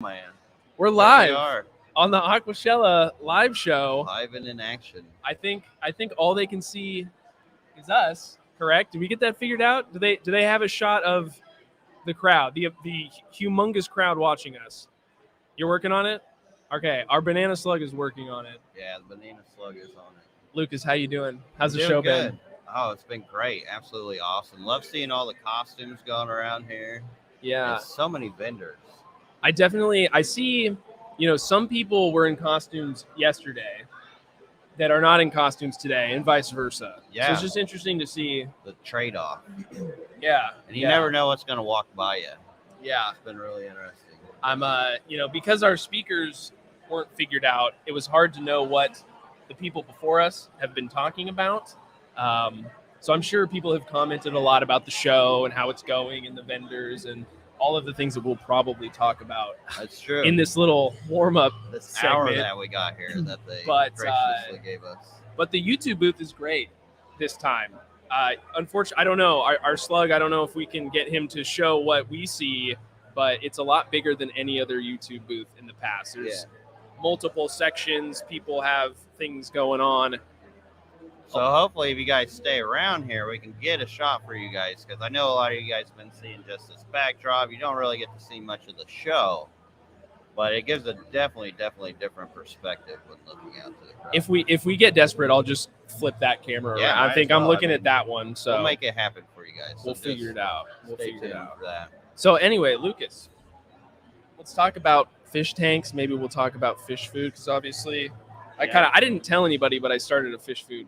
Man, We're there we live are, on the Aquashella live show. live and in action. I think all they can see is us. Correct? Did we get that figured out? Do they have a shot of the crowd, the humongous crowd watching us? You're working on it. Okay, our banana slug is working on it. Yeah, the banana slug is on it. Lucas, how you doing? How's the Doing show good. been? Oh, it's been great. Absolutely awesome. Love seeing all the costumes going around here. Yeah, And so many vendors. I see. Some people were in costumes yesterday that are not in costumes today, and vice versa. So Yeah. it's just interesting to see. The trade-off. Yeah, And you yeah. never know what's going to walk by you. Yeah, It's been really interesting. I'm because our speakers weren't figured out, it was hard to know what the people before us have been talking about. So I'm sure people have commented a lot about the show and how it's going and the vendors and all of the things that we'll probably talk about That's true. in this little warm-up this segment. hour that we got here that they But, graciously gave us. But the YouTube booth is great this time. Unfortunately, I don't know. Our slug, I don't know if we can get him to show what we see, but it's a lot bigger than any other YouTube booth in the past. There's multiple sections. People have things going on. So hopefully if you guys stay around here, we can get a shot for you guys, because I know a lot of you guys have been seeing just this backdrop. You don't really get to see much of the show, but it gives a definitely different perspective when looking out to the crowd. If we get desperate, I'll just flip that camera Yeah, around. I might think as I'm well. looking I at mean, that one, so we'll make it happen for you guys. So we'll just figure it out. We'll stay figure it tuned out. for that. So anyway, Lucas, let's talk about fish tanks. Maybe we'll talk about fish food, because obviously I didn't tell anybody, but I started a fish food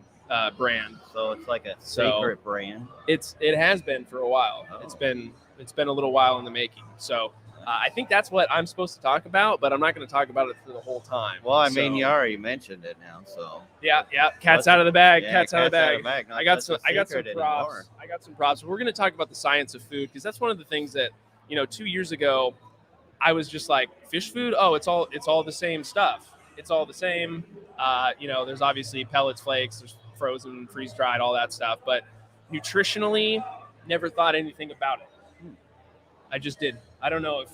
brand. So it's like a So- secret brand. It has been for a while. Oh. It's been a little while in the making. So I think that's what I'm supposed to talk about, but I'm not going to talk about it for the whole time. Well, I mean, So, you already mentioned it now, so yeah. Cat's out of the bag. yeah, Cat's out of the bag. Not I got such some. a I got some secret props. anymore. I got some props. We're going to talk about the science of food, because that's one of the things that 2 years ago I was just like, fish food. Oh, it's all the same stuff. It's all the same. There's obviously pellets, flakes, there's frozen, freeze dried, all that stuff. But nutritionally, never thought anything about it. I just did. I don't know if.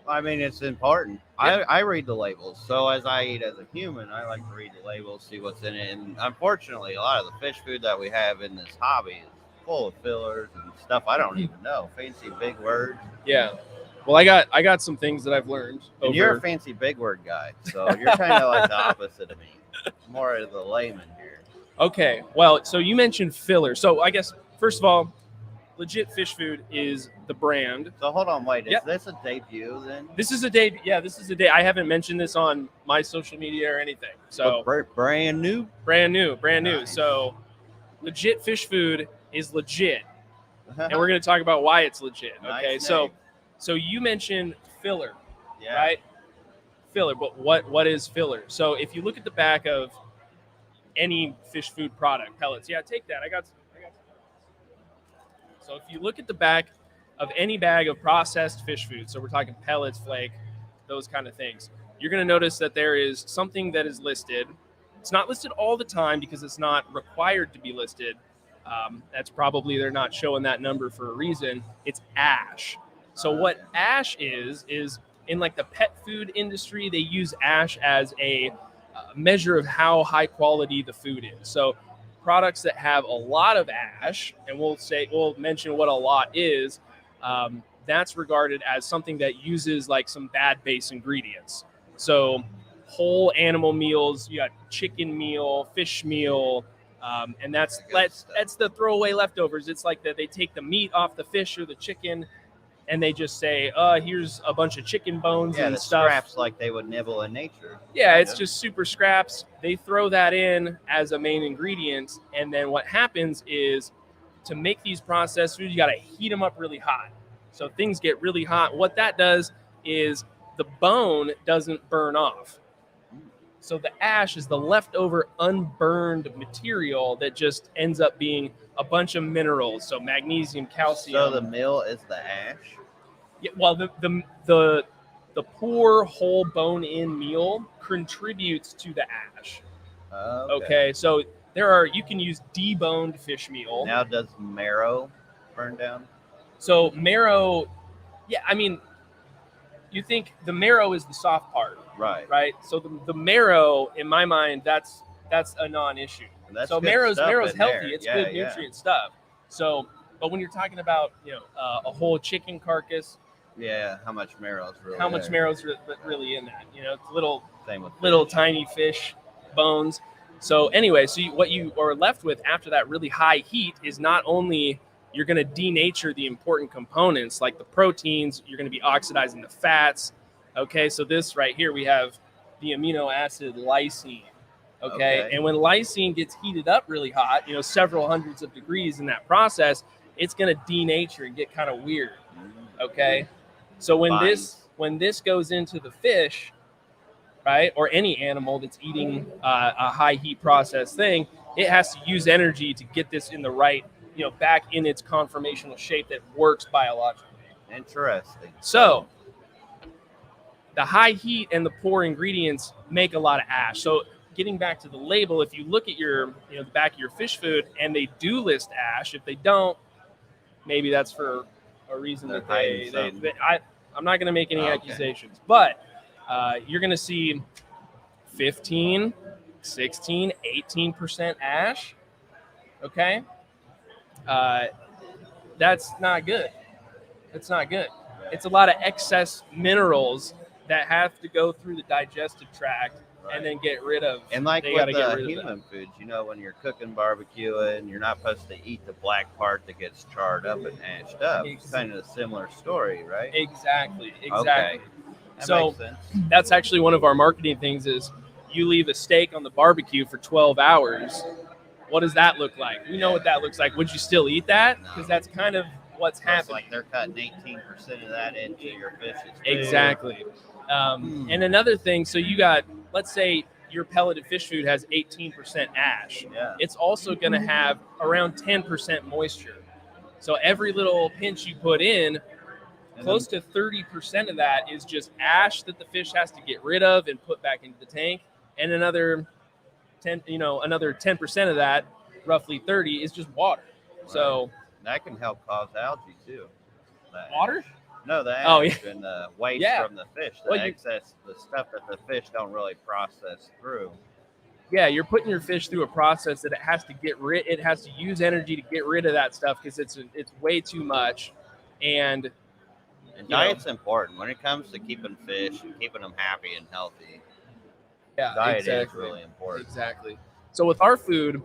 I mean, it's important. Yeah. I read the labels. So as I eat as a human, I like to read the labels, see what's in it. And unfortunately, a lot of the fish food that we have in this hobby is full of fillers and stuff I don't even know. Fancy big words. Yeah. Well, I got some things that I've learned. And you're a fancy big word guy. So you're kind of like the opposite of me. More of the layman here. Okay. Well, so you mentioned filler. So I guess, first of all, Legit Fish Food is the brand. So hold on, wait. Is Yep. this a debut then? This is a day. Yeah, this is a day. I haven't mentioned this on my social media or anything. So Brand new? brand new. Nice. So Legit Fish Food is legit. And we're going to talk about why it's legit. Okay. Nice So name. so you mentioned filler, Yeah. right? Filler. But what is filler? So if you look at the back of any fish food product, pellets. Yeah, take that. I got some. So if you look at the back of any bag of processed fish food, so we're talking pellets, flake, those kind of things, you're going to notice that there is something that is listed. It's not listed all the time because it's not required to be listed. That's probably they're not showing that number for a reason. It's ash. So what ash is in like the pet food industry, they use ash as a measure of how high quality the food is. So products that have a lot of ash, and we'll mention what a lot is, that's regarded as something that uses like some bad base ingredients. So whole animal meals, you got chicken meal, fish meal, and that's the throwaway leftovers. It's like that they take the meat off the fish or the chicken, and they just say, here's a bunch of chicken bones and the stuff. scraps like they would nibble in nature. Yeah, it's just super scraps. They throw that in as a main ingredient, and then what happens is to make these processed foods, you got to heat them up really hot. So things get really hot. What that does is the bone doesn't burn off. So the ash is the leftover unburned material that just ends up being a bunch of minerals. So magnesium, calcium. So the meal is the ash? Yeah, well, the poor whole bone-in meal contributes to the ash. Okay, so you can use deboned fish meal. Now does marrow burn down? So marrow, yeah, I mean, you think the marrow is the soft part, Right. right? So the marrow, in my mind, that's a non-issue. That's So good marrow's stuff healthy. in there. It's Yeah, good yeah. nutrient stuff. So, but when you're talking about a whole chicken carcass, Yeah, how much marrow's really how much there. marrow's really in that? It's little Same with little fish. tiny fish bones. So anyway, what you are left with after that really high heat is not only you're going to denature the important components like the proteins, you're going to be oxidizing the fats. Okay, so this right here, we have the amino acid lysine. Okay, and when lysine gets heated up really hot, several hundreds of degrees in that process, it's going to denature and get kind of weird. Okay, so when this goes into the fish, right, or any animal that's eating a high heat process thing, it has to use energy to get this in the right, back in its conformational shape that works biologically. Interesting. So the high heat and the poor ingredients make a lot of ash. So getting back to the label, if you look at your, the back of your fish food and they do list ash, if they don't, maybe that's for a reason that I'm not going to make any accusations, but you're going to see 15, 16, 18% ash. Okay. That's not good. It's not good. It's a lot of excess minerals that have to go through the digestive tract and then get rid of. And like with the human foods, when you're cooking barbecuing, you're not supposed to eat the black part that gets charred up and ashed up. It's kind of a similar story, right? Exactly. Okay. So that's actually one of our marketing things is you leave a steak on the barbecue for 12 hours. What does that look like? We know what that looks like. Would you still eat that? Because that's kind of what's happening. Like they're cutting 18% of that into your fish's food. Exactly. And another thing, so you got, let's say your pelleted fish food has 18% ash. Yeah. It's also going to have around 10% moisture. So every little pinch you put in, close to 30% of that is just ash that the fish has to get rid of and put back into the tank. And another 10% of that, roughly 30, is just water. Right. So that can help cause algae too. Water? No, the ash and the waste from the fish, excess, the stuff that the fish don't really process through. Yeah, you're putting your fish through a process that it has to get rid. It has to use energy to get rid of that stuff because it's way too much. And diet's important when it comes to keeping fish and keeping them happy and healthy. Yeah, diet is really important. Exactly. So with our food,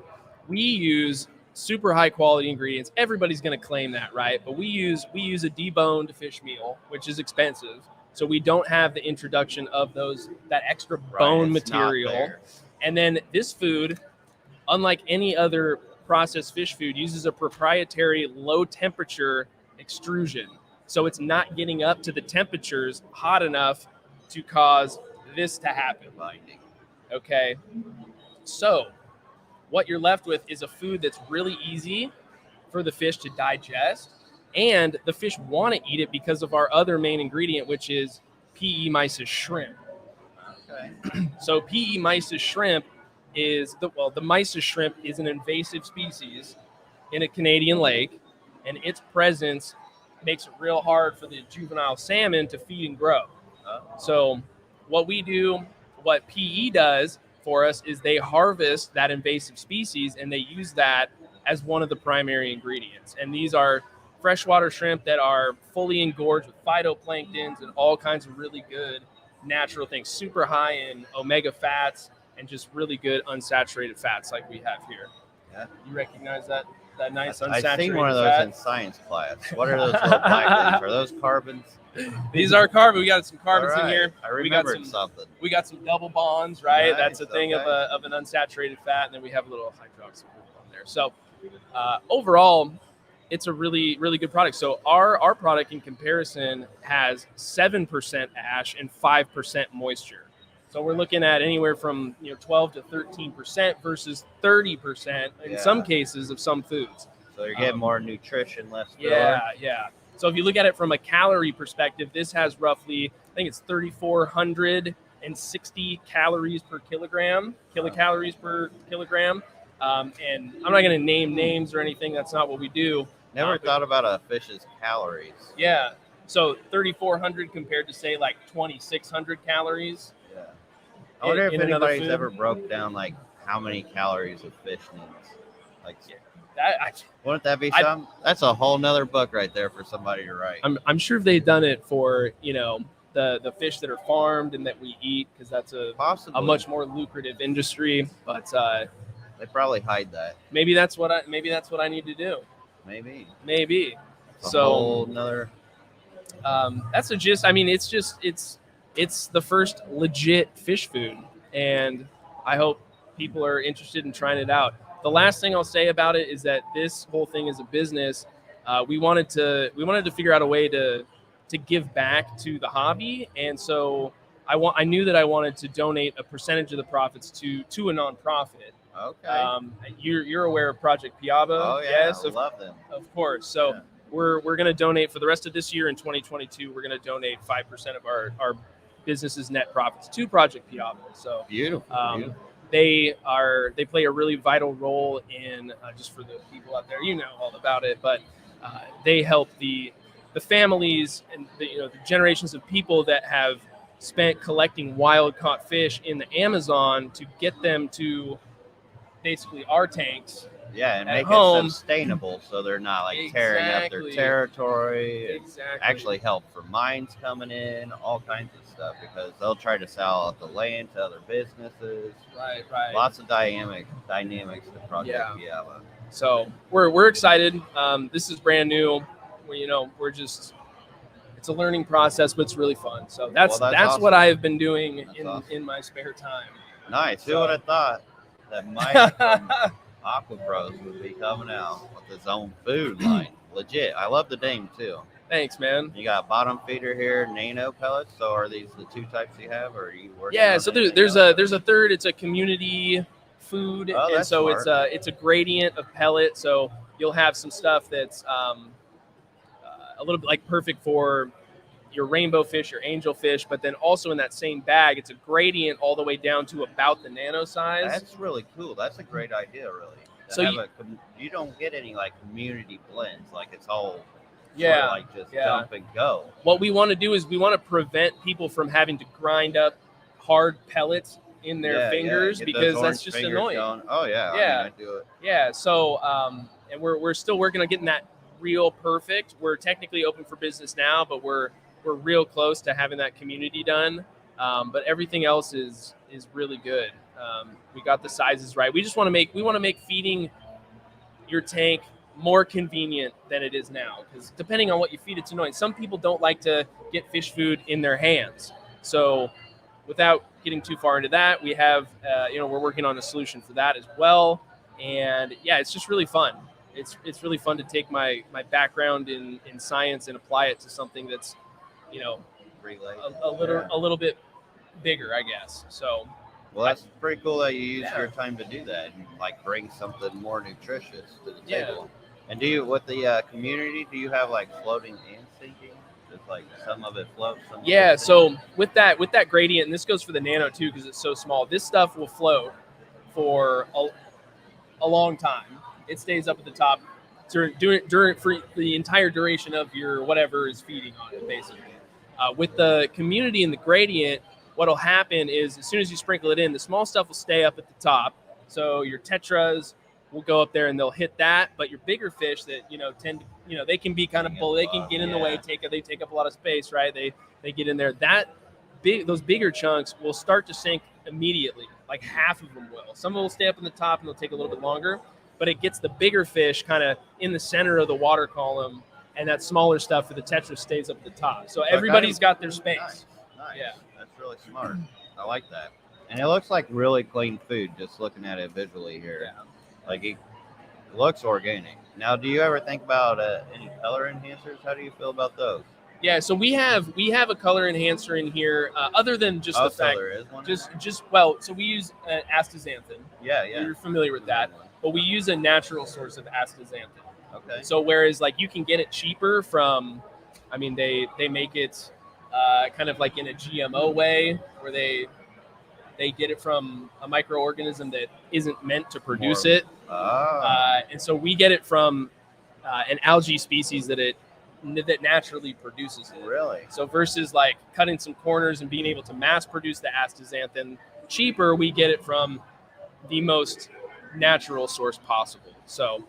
we use super high quality ingredients. Everybody's going to claim that, right? But we use a deboned fish meal, which is expensive. So we don't have the introduction of that extra bone material. And then this food, unlike any other processed fish food, uses a proprietary low temperature extrusion. So it's not getting up to the temperatures hot enough to cause this to happen. Okay. So what you're left with is a food that's really easy for the fish to digest, and the fish want to eat it because of our other main ingredient, which is PE mysis shrimp. Okay. So PE mysis shrimp is the mysis shrimp is an invasive species in a Canadian lake, and its presence makes it real hard for the juvenile salmon to feed and grow. So what PE does for us is they harvest that invasive species and they use that as one of the primary ingredients. And these are freshwater shrimp that are fully engorged with phytoplanktons and all kinds of really good natural things, super high in omega fats and just really good unsaturated fats like we have here. Yeah. You recognize that nice unsaturated fat? I've seen one of those in science class. What are those little black things? Are those carbons? These are carbon. We got some carbons in here. I remembered something. We got some double bonds, right? Nice, that's a thing of an unsaturated fat, and then we have a little hydroxy group on there. So overall, it's a really, really good product. So our product in comparison has 7% ash and 5% moisture. So we're looking at anywhere from 12 to 13% versus 30% in some cases of some foods. So you're getting more nutrition, less filler. Yeah. So if you look at it from a calorie perspective, this has roughly, I think it's 3,460 calories per kilogram, kilocalories per kilogram. And I'm not going to name names or anything. That's not what we do. Never thought about a fish's calories. Yeah. So 3,400 compared to say like 2,600 calories. Yeah. I wonder if in another anybody's food. ever broke down like how many calories a fish needs. Like, wouldn't that be something? That's a whole nother book right there for somebody to write. I'm sure they've done it for the fish that are farmed and that we eat, because that's a much more lucrative industry. But they probably hide that. Maybe that's what I need to do. Maybe. It's a whole nother. That's a gist. I mean, it's the first legit fish food, and I hope people are interested in trying it out. The last thing I'll say about it is that this whole thing is a business. We wanted to figure out a way to give back to the hobby, and so I knew that I wanted to donate a percentage of the profits to a nonprofit. Okay. You're aware of Project Piaba? Oh yeah, yes, I love them. Of course. So yeah. we're going to donate for the rest of this year in 2022. We're going to donate 5% of our business's net profits to Project Piaba. So beautiful. They play a really vital role in just for the people out there, all about it, but they help the families and the generations of people that have spent collecting wild caught fish in the Amazon to get them to basically our tanks. Yeah, and make home. It sustainable so they're not like tearing up their territory. Exactly. Actually help for mines coming in, all kinds of stuff, because they'll try to sell out the land to other businesses. Right. Lots of dynamics to Project Piaba. So we're excited. This is brand new. We're just, it's a learning process, but it's really fun. So that's awesome. what I have been doing in my spare time. Nice. Who would have thought that Mike from Aquapros would be coming out with his own food line? Legit. I love the name too. Thanks, man. You got bottom feeder here, nano pellets. So are these the two types you have, or are you working? Yeah. So there's a third. It's a community food, and so smart. it's a gradient of pellet. So you'll have some stuff that's a little bit like perfect for your rainbow fish, your angel fish, but then also in that same bag, it's a gradient all the way down to about the nano size. That's really cool. That's a great idea, really. So you don't get any like community blends, like it's all like just jump and go. What we want to do is we want to prevent people from having to grind up hard pellets in their fingers, because that's just annoying. Going. Oh yeah, I do it. Yeah. So and we're still working on getting that real perfect. We're technically open for business now, but we're real close to having that community done. But everything else is really good. We got the sizes right. We just want to make feeding your tank more convenient than it is now, because depending on what you feed, it's annoying. Some people don't like to get fish food in their hands. So without getting too far into that, we have we're working on a solution for that as well. And yeah, it's just really fun. It's really fun to take my background in science and apply it to something that's a little bit bigger, I guess. So well, that's pretty cool that you use your time to do that and like bring something more nutritious to the table. And do you, with the community, do you have like floating and sinking? Just like some of it floats, some of it so with that gradient, and this goes for the nano too, because it's so small, this stuff will float for a long time. It stays up at the top during for the entire duration of your whatever is feeding on it, basically. With the community and the gradient, what'll happen is as soon as you sprinkle it in, the small stuff will stay up at the top. So your tetras will go up there and they'll hit that, but your bigger fish that tend to they can be kind of bull, they can get in the way, they take up a lot of space, right? They get in there. Those bigger chunks will start to sink immediately. Like half of them will. Some will stay up in the top and they'll take a little bit longer, but it gets the bigger fish kind of in the center of the water column, and that smaller stuff for the tetra stays up at the top. So everybody's got their space. Nice. Yeah, that's really smart. I like that. And it looks like really clean food just looking at it visually here. Yeah. Like it looks organic. Now, do you ever think about any color enhancers? How do you feel about those? Yeah, so we have a color enhancer in here, other than just the fact, there is one so we use astaxanthin. Yeah. You're familiar with that, but we use a natural source of astaxanthin. Okay. So whereas like you can get it cheaper from, they make it kind of like in a GMO way, where they get it from a microorganism that isn't meant to produce it. And so we get it from an algae species that that naturally produces it. Really? So versus like cutting some corners and being able to mass produce the astaxanthin cheaper, we get it from the most natural source possible. So,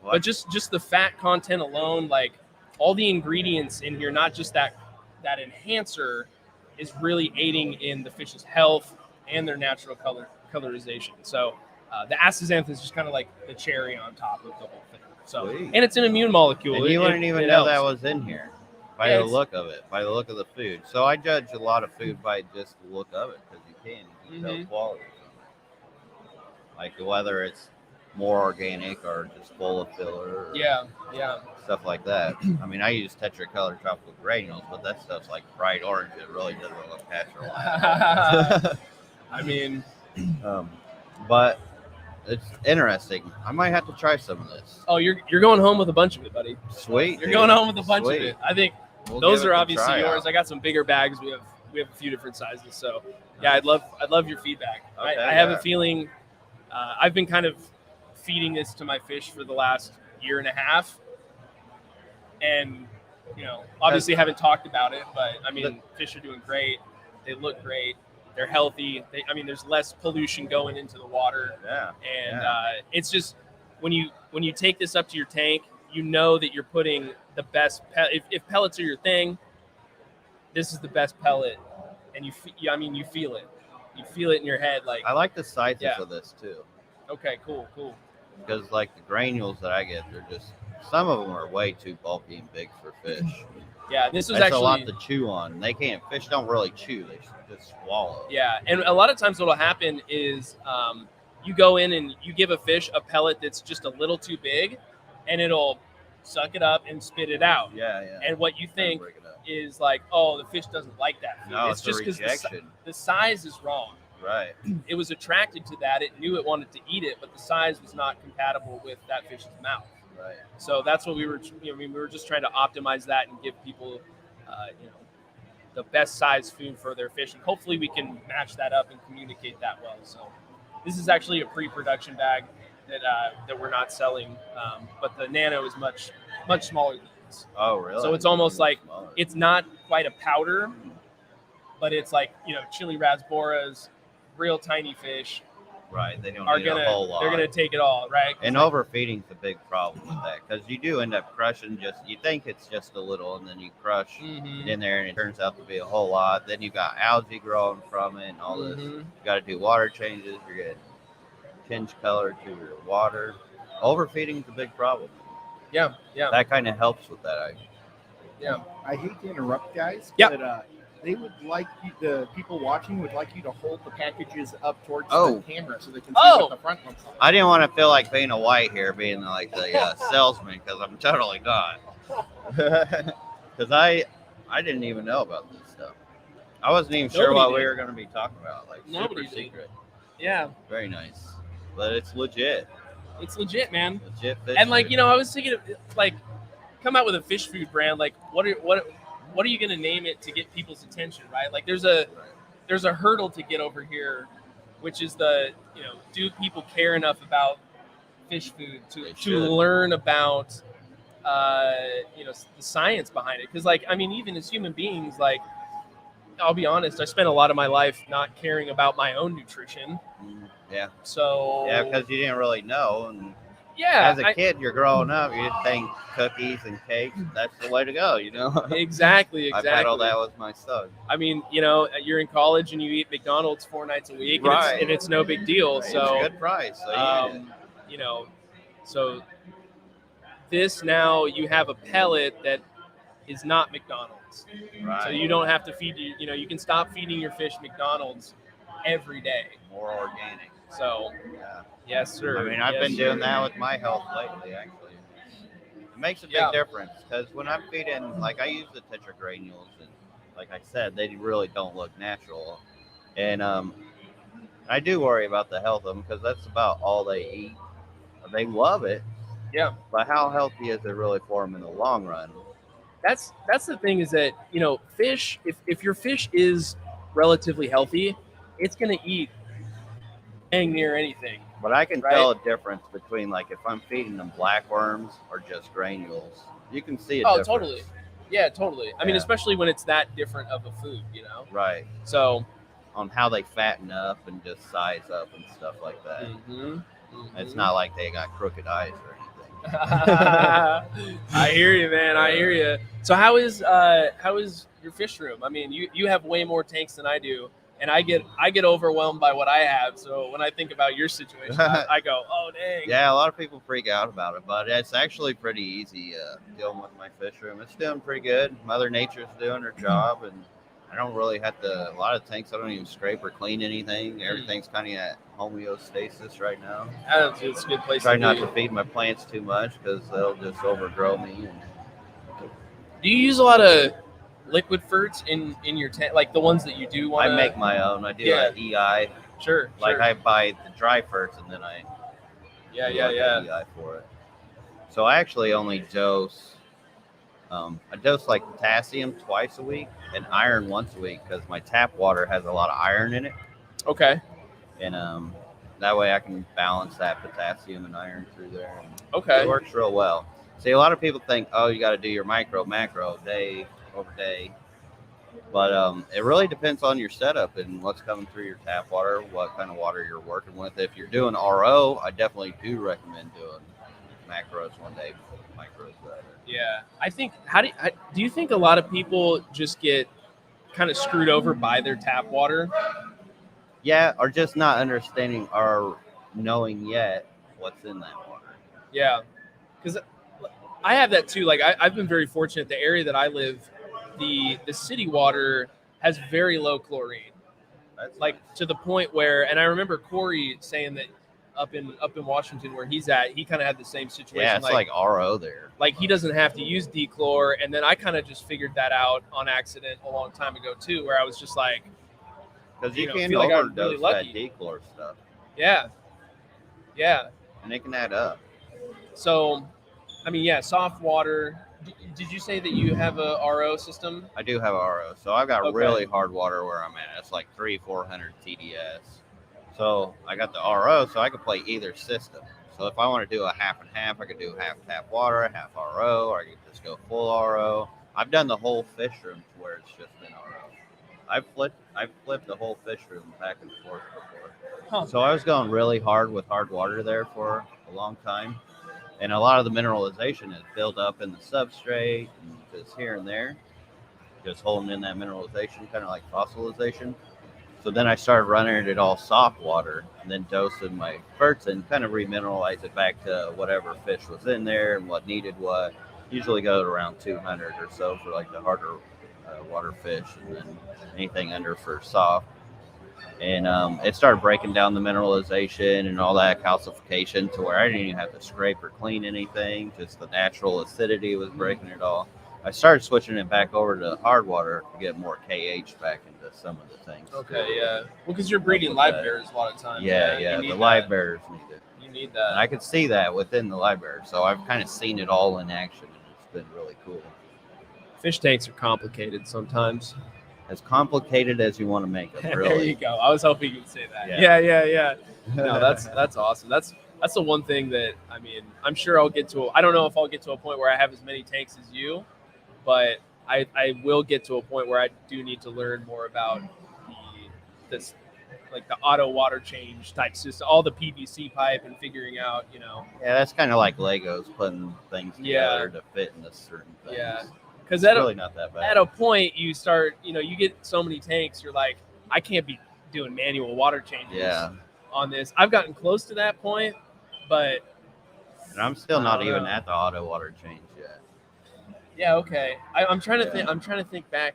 but just the fat content alone, like all the ingredients in here, not just that enhancer, is really aiding in the fish's health and their natural colorization. So the astaxanthin is just kind of like the cherry on top of the whole thing. So, Sweet. and it's an immune molecule. And you wouldn't even know that was in here by Yeah, the look of it, by the look of the food. So I judge a lot of food by just the look of it because you can tell quality from it. Like whether it's more organic or just full of filler. Or stuff like that. I mean, I use tetracolor tropical granules, but that stuff's like bright orange. It really doesn't look natural. I mean, but it's interesting. I might have to try some of this. Oh, you're going home with a bunch of it, buddy. Sweet. You're going home with a bunch of it. I think those are obviously yours. Out. I got some bigger bags. We have a few different sizes. So yeah, I'd love your feedback. Okay, I have a feeling I've been kind of feeding this to my fish for the last year and a half, and obviously haven't talked about it, but I mean, fish are doing great. They look great. They're healthy. There's less pollution going into the water. Yeah. And it's just when you take this up to your tank, you know that you're putting the best. If pellets are your thing, this is the best pellet, and you feel it. You feel it in your head. Like I like the sizes of this too. Okay, cool. Because like the granules that I get, they're just some of them are way too bulky and big for fish. Yeah, this was That's actually a lot to chew on. Fish don't really chew; they just swallow. Yeah, and a lot of times what'll happen is you go in and you give a fish a pellet that's just a little too big, and it'll suck it up and spit it out. Yeah. And what you think is like, oh, the fish doesn't like that food. No, it's just because the size is wrong. Right. It was attracted to that. It knew it wanted to eat it, but the size was not compatible with that fish's mouth. Right. So that's what we were. We were just trying to optimize that and give people, the best size food for their fish, and hopefully we can match that up and communicate that well. So this is actually a pre-production bag that we're not selling, but the nano is much smaller than this. Oh, really? So it's almost like it's not quite a powder, but it's like chili rasboras, real tiny fish. Right, they don't need a whole lot. They're gonna take it all, right? And overfeeding's a big problem with that because you do end up crushing. You think it's just a little, and then you crush it in there, and it turns out to be a whole lot. Then you got algae growing from it, and all this. You got to do water changes. You're getting tinge color to your water. Overfeeding's a big problem. Yeah. That kind of helps with that. I hate to interrupt, guys. Yep. But they would like the people watching would like you to hold the packages up towards the camera so they can see what the front looks like. I didn't want to feel like being a white here, being like the salesman, because I'm totally not. Because I didn't even know about this stuff. I wasn't even sure what we were going to be talking about. Like super secret. Yeah. Very nice, but it's legit. It's legit, man. Legit fish. And like I was thinking of like come out with a fish food brand. Like what are you going to name it to get people's attention, right? Like there's a hurdle to get over here, which is do people care enough about fish food to learn about, the science behind it? Because even as human beings, I'll be honest, I spent a lot of my life not caring about my own nutrition. Yeah. So. Yeah, because you didn't really know. And yeah. As a kid, you're growing up, you think cookies and cakes, that's the way to go, Exactly. I peddled that with my son. You're in college and you eat McDonald's 4 nights a week, and it's no big deal. It's So a good price. So so this now you have a pellet that is not McDonald's. Right. So you don't have to feed you can stop feeding your fish McDonald's every day. More organic. So yes, sir. I've been doing that with my health lately, actually. It makes a big difference because when I'm feeding, I use the tetra granules, and like I said, they really don't look natural. And I do worry about the health of them because that's about all they eat. They love it. Yeah. But how healthy is it really for them in the long run? That's the thing is that, fish, if your fish is relatively healthy, it's going to eat dang near anything. But I can tell a difference between if I'm feeding them black worms or just granules. You can see it. Oh, totally. Yeah, totally. I mean, Yeah. especially when it's that different of a food, you know. Right. So On how they fatten up and just size up and stuff like that. It's not like they got crooked eyes or anything. I hear you, man. I hear you. So how is your fish room? I mean, you have way more tanks than I do, and I get overwhelmed by what I have. So when I think about your situation, I go, oh dang. Yeah, a lot of people freak out about it, but it's actually pretty easy dealing with my fish room. It's doing pretty good. Mother Nature's doing her job, and I don't really have to. A lot of tanks I don't even scrape or clean anything. Everything's kind of at homeostasis right now. It's a good place. Try not to feed my plants too much because they'll just overgrow me. Do you use a lot of liquid ferts in your tank, like the ones that you do want? I make my own. I do EI. Sure. I buy the dry ferts and then I Yeah. EI for it. So I actually only dose. I dose like potassium twice a week and iron once a week because my tap water has a lot of iron in it. Okay. And that way I can balance that potassium and iron through there. Okay. It works real well. See, a lot of people think, oh, you got to do your macro day over day. But it really depends on your setup and what's coming through your tap water, what kind of water you're working with. If you're doing RO, I definitely do recommend doing macros one day, micros the other. Yeah, I think. Do you think a lot of people just get kind of screwed over by their tap water? Yeah, or just not understanding or knowing yet what's in that water. Yeah, because I have that too. Like I've been very fortunate. The area that I live, the city water has very low chlorine. That's like nice. To the point where, and I remember Corey saying that up in Washington where he's at, he kind of had the same situation. Yeah, it's like RO there. Like he doesn't have to use dechlor, and then I kind of just figured that out on accident a long time ago too, where I was just like, because you can feel like I'm overdose really that lucky. dechlor stuff. Yeah, And it can add up. So, I mean, yeah, soft water. Did you say that you have a RO system? I do have a RO, so I've got Okay. really hard water where I'm at. It's like 300-400 TDS. So I got the RO, so I can play either system. So if I want to do a half and half, I could do half tap water, half RO, or I could just go full RO. I've done the whole fish room to where it's just been RO. I've flipped the whole fish room back and forth before. Huh. So I was going really hard with hard water there for a long time. And a lot of the mineralization is built up in the substrate and just here and there, just holding in that mineralization, kind of like fossilization. So then I started running it all soft water and then dosing my ferts and kind of remineralize it back to whatever fish was in there and what needed what. Usually go to around 200 or so for like the harder water fish, and then anything under for soft. And it started breaking down the mineralization and all that calcification to where I didn't even have to scrape or clean anything. Just the natural acidity was breaking it all. I started switching it back over to hard water to get more KH back into some of the things. Okay, yeah. Well, because you're breeding live bears a lot of times. Yeah. The live bears need it. You need that. And I could see that within the live bears. So I've kind of seen it all in action, and it's been really cool. Fish tanks are complicated sometimes. As complicated as you want to make them, really. There you go. I was hoping you'd say that. Yeah. Yeah. No, that's awesome. That's the one thing that, I mean, I'm sure I'll get to. I don't know if I'll get to a point where I have as many tanks as you, but I will get to a point where I do need to learn more about this, like the auto water change type system, all the PVC pipe, and figuring out, Yeah, that's kind of like Legos putting things together to fit into certain things. Yeah. Because It's really not that bad. at a point you start, you get so many tanks, you're like, I can't be doing manual water changes on this. I've gotten close to that point, but And I'm still not even at the auto water change yet. yeah, okay. I'm trying to think. I'm trying to think back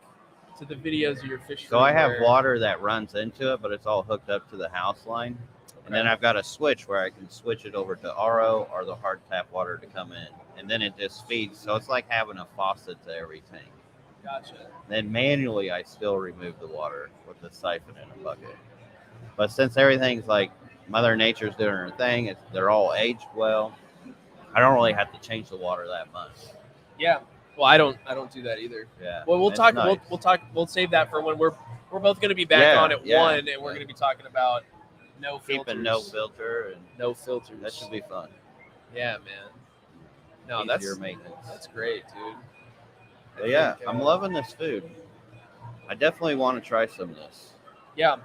to the videos of your fish. So I have where- water that runs into it, but it's all hooked up to the house line. And then I've got a switch where I can switch it over to RO or the hard tap water to come in. And then it just feeds. So it's like having a faucet to every tank. Gotcha. Then manually, I still remove the water with the siphon in a bucket. But since everything's like Mother Nature's doing her thing, they're all aged well. I don't really have to change the water that much. Yeah. Well, I don't do that either. Yeah. Well, we'll it's talk. nice. We'll talk. We'll save that for when we're both going to be back on at 1, and we're going to be talking about no filters. Keeping no filter, and No filters. that should be fun. Yeah, man. No, easier maintenance. that's great, dude. But yeah, think, I'm loving this food. I definitely want to try some of this. Yeah.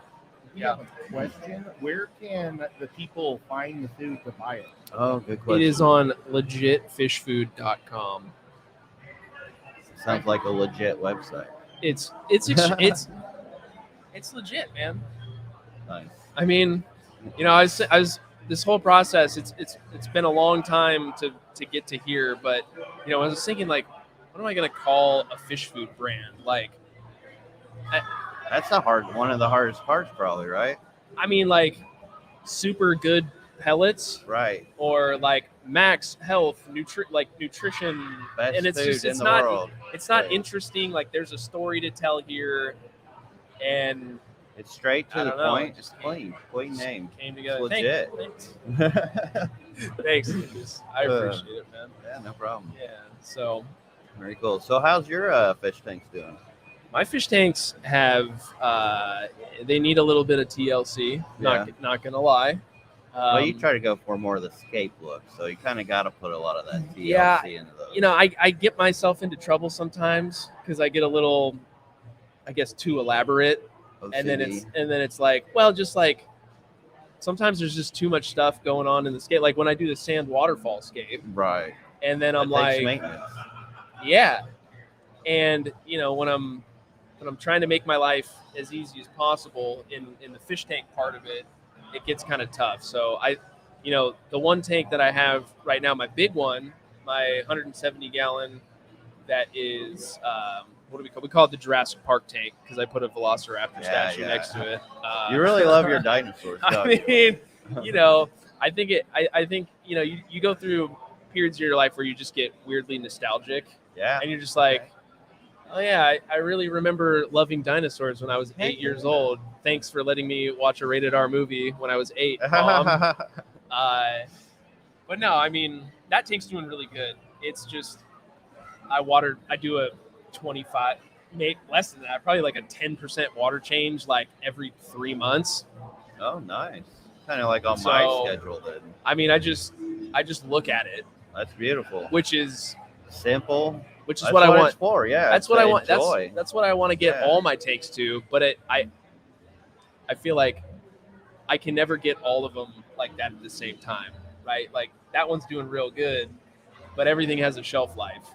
We have a question. Where can the people find the food to buy it? Oh, good question. It is on legitfishfood.com. Sounds like a legit website. It's legit, man. Nice. I mean, I was this whole process. It's been a long time to get to here, but I was thinking like, what am I gonna call a fish food brand? Like, That's one of the hardest parts, probably, right? I mean, like, super good pellets, Right. or like max health nutrition, Best and it's food just in the world. It's not Right. interesting. Like, there's a story to tell here, and It's straight I to the don't know, point. it just Clean name. came together. Legit. Thanks. Thanks. I appreciate it, man. Yeah, no problem. Yeah. So Very cool. So how's your fish tanks doing? my fish tanks have they need a little bit of TLC. Not gonna lie. Well, you try to go for more of the scape look, so you kind of got to put a lot of that TLC Yeah, into those. I get myself into trouble sometimes because I get a little, I guess, too elaborate, and then it's like, well, just like sometimes there's just too much stuff going on in the scape. Like when I do the sand waterfall scape, right, and then I'm that takes like, maintenance. yeah, and when I'm trying to make my life as easy as possible in the fish tank part of it, it gets kind of tough. So the one tank that I have right now, my big one, my 170 gallon, that is, what do we call? We call it the Jurassic Park tank because I put a Velociraptor statue next to it. You really love your dinosaurs, don't I mean, I think you go through periods of your life where you just get weirdly nostalgic. Yeah. And you're just like, oh yeah, I really remember loving dinosaurs when I was 8 years old. Thanks for letting me watch a rated R movie when I was 8, Mom. But no, I mean, that tank's doing really good. It's just, I do a 25, maybe less than that, probably like a 10% water change like every 3 months. Oh, nice. Kind of like on my schedule then. I mean, I just look at it. That's beautiful. Which is simple. Which is what I want. It's for, yeah. That's what I want. Enjoy. That's what I want to get all my takes to. But I feel like I can never get all of them like that at the same time, right? Like that one's doing real good, but everything has a shelf life.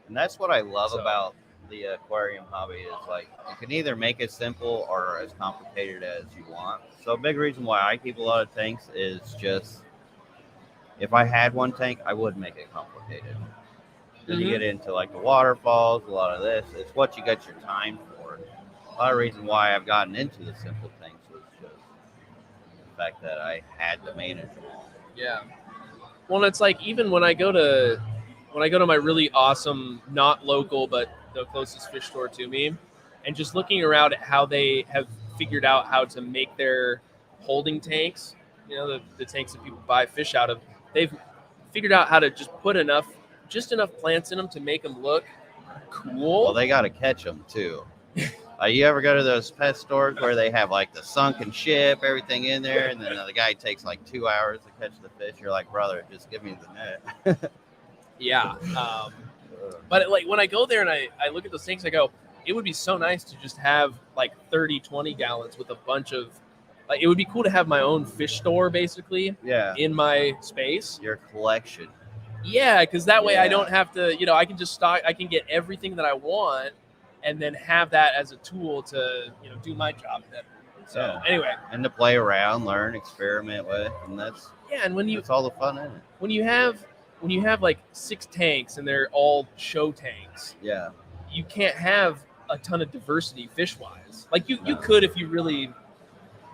And that's what I love about the aquarium hobby is like you can either make it simple or as complicated as you want. So a big reason why I keep a lot of tanks is just if I had one tank, I would make it complicated. Then you get into like the waterfalls, a lot of this. It's what you get your time for. A lot of reason why I've gotten into the simple tanks was just the fact that I had to manage them all. Yeah. Well, it's like even when I go to my really awesome, not local but the closest fish store to me, and just looking around at how they have figured out how to make their holding tanks, the tanks that people buy fish out of, they've figured out how to just put enough plants in them to make them look cool. Well, they got to catch them too. You ever go to those pet stores where they have like the sunken ship, everything in there, and then the guy takes like 2 hours to catch the fish? You're like, brother, just give me the net. Yeah. But like when I go there and I look at those tanks, I go, it would be so nice to just have like 30, 20 gallons with a bunch of, like, it would be cool to have my own fish store basically. Yeah. In my space. Your collection. Yeah, because that way I don't have to, I can just stock, I can get everything that I want and then have that as a tool to, do my job better. So anyway. And to play around, learn, experiment with, and that's that's all the fun in it. When you have like 6 tanks and they're all show tanks, you can't have a ton of diversity fish wise. Like you could if you really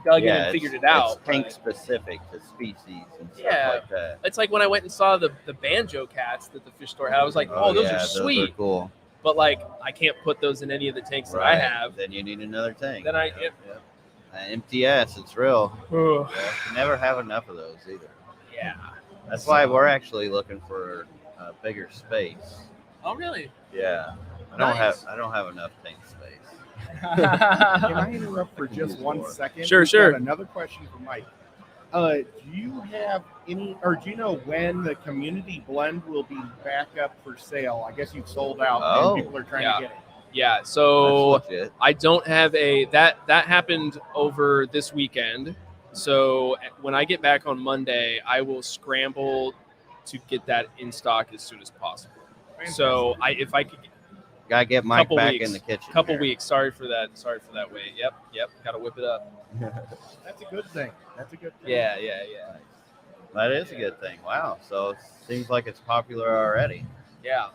dug in and figured it out. It's tank specific to species and stuff like that. It's like when I went and saw the banjo cats that the fish store had. I was like, those are sweet. Those are cool. But like, I can't put those in any of the tanks that I have. Then you need another tank. Then MTS, it's real. You can never have enough of those either. Yeah. That's why we're actually looking for a bigger space. Oh, really? Yeah. I don't have enough tank space. Can I interrupt for just 1 second? Sure. Got another question for Mike. Do you have any, or do you know when the community blend will be back up for sale? I guess you've sold out Oh, and people are trying yeah. to get it. Yeah, so That's legit. I don't have that happened over this weekend. So when I get back on Monday, I will scramble to get that in stock as soon as possible. So if I could Gotta get Mike couple back weeks, in the kitchen. couple here. weeks. Sorry for that wait. Yep. Got to whip it up. That's a good thing. That's a good thing. Yeah. That is a good thing. Wow. So it seems like it's popular already. Yeah.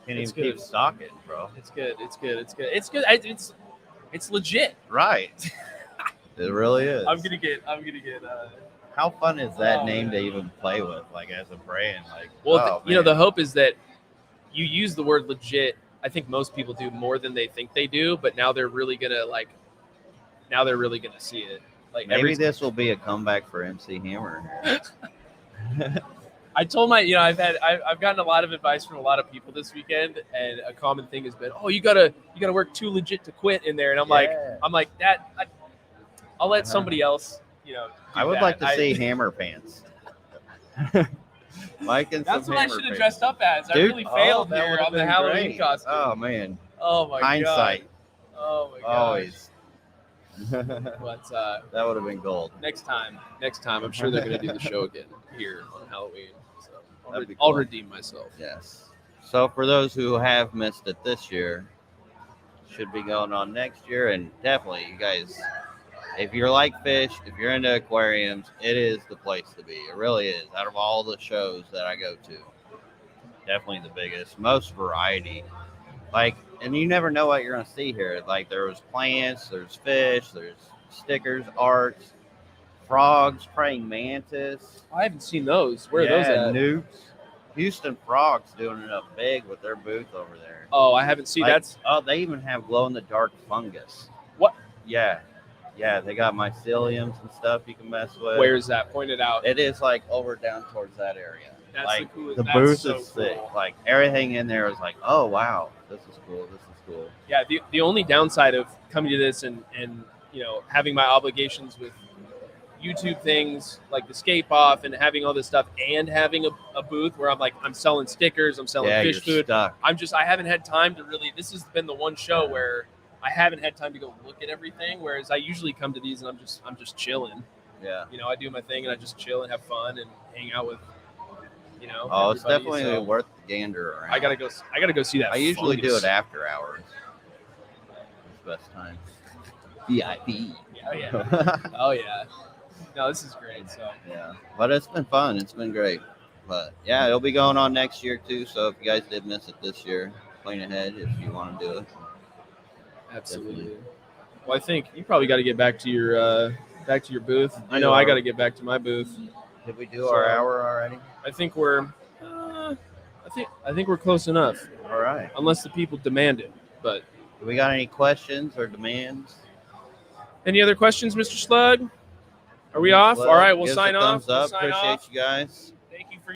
Can't It's even keep good. stocking, bro. It's good. It's legit. Right. It really is. I'm gonna get. How fun is that Oh, name man. to even play with, like as a brand? Like, Well, oh, man. the hope is that you use the word legit. I think most people do more than they think they do, but now they're really gonna see it. Like Maybe this will be a comeback for MC Hammer. I told I've gotten a lot of advice from a lot of people this weekend, and a common thing has been, oh, you gotta work too legit to quit in there, and I'm like that. I'll let somebody else, do I would that. like to see Hammer pants. Mike and That's some what I Hammer should have pants. dressed up as. I Dude, really failed that here would've on the been Halloween great. costume. Oh man, Oh my hindsight. god. Oh my god. Always. But That would have been gold. next time, I'm sure they're going to do the show again here on Halloween. So That'd be I'll cool. redeem myself. Yes. So for those who have missed it this year, should be going on next year, and definitely you guys, if you're like fish, if you're into aquariums, it is the place to be. It really is. Out of all the shows that I go to, definitely the biggest, most variety. Like, and you never know what you're gonna see here. Like, there's plants, there's fish, there's stickers, arts, frogs, praying mantis. I haven't seen those. Where are those at? Newts. Houston Frogs doing it up big with their booth over there. Oh, I haven't seen Like, that. they even have glow in the dark fungus. What? Yeah, they got myceliums and stuff you can mess with. Where is that? Point it out. It is like over down towards that area. That's like the coolest. the That's booth so is sick. cool. Like everything in there is like, oh wow, this is cool. This is cool. Yeah, the only downside of coming to this and having my obligations with YouTube things like the Scape Off and having all this stuff and having a booth where I'm selling stickers, I'm selling fish you're food. stuck. I haven't had time to really. This has been the one show where I haven't had time to go look at everything. Whereas I usually come to these and I'm just chilling. Yeah. I do my thing and I just chill and have fun and hang out with. Oh, it's everybody. definitely So worth the gander around. I gotta go see that. I usually do fungus. it after hours. It's the best time. VIP. Oh yeah. Oh yeah. No, this is great. So Yeah, but it's been fun. It's been great. But yeah, it'll be going on next year too. So if you guys did miss it this year, plan ahead if you want to do it. absolutely. Well, I think you probably got to get back to your booth. I know Yeah. I got to get back to my booth. Did we do our hour already? I think we're. I think we're close enough, All right. unless the people demand it. But Do we got any questions or demands? any other questions, Mr. Slug? Are we off? All right, we'll Give us sign a off. thumbs up. We'll sign Appreciate off. you guys.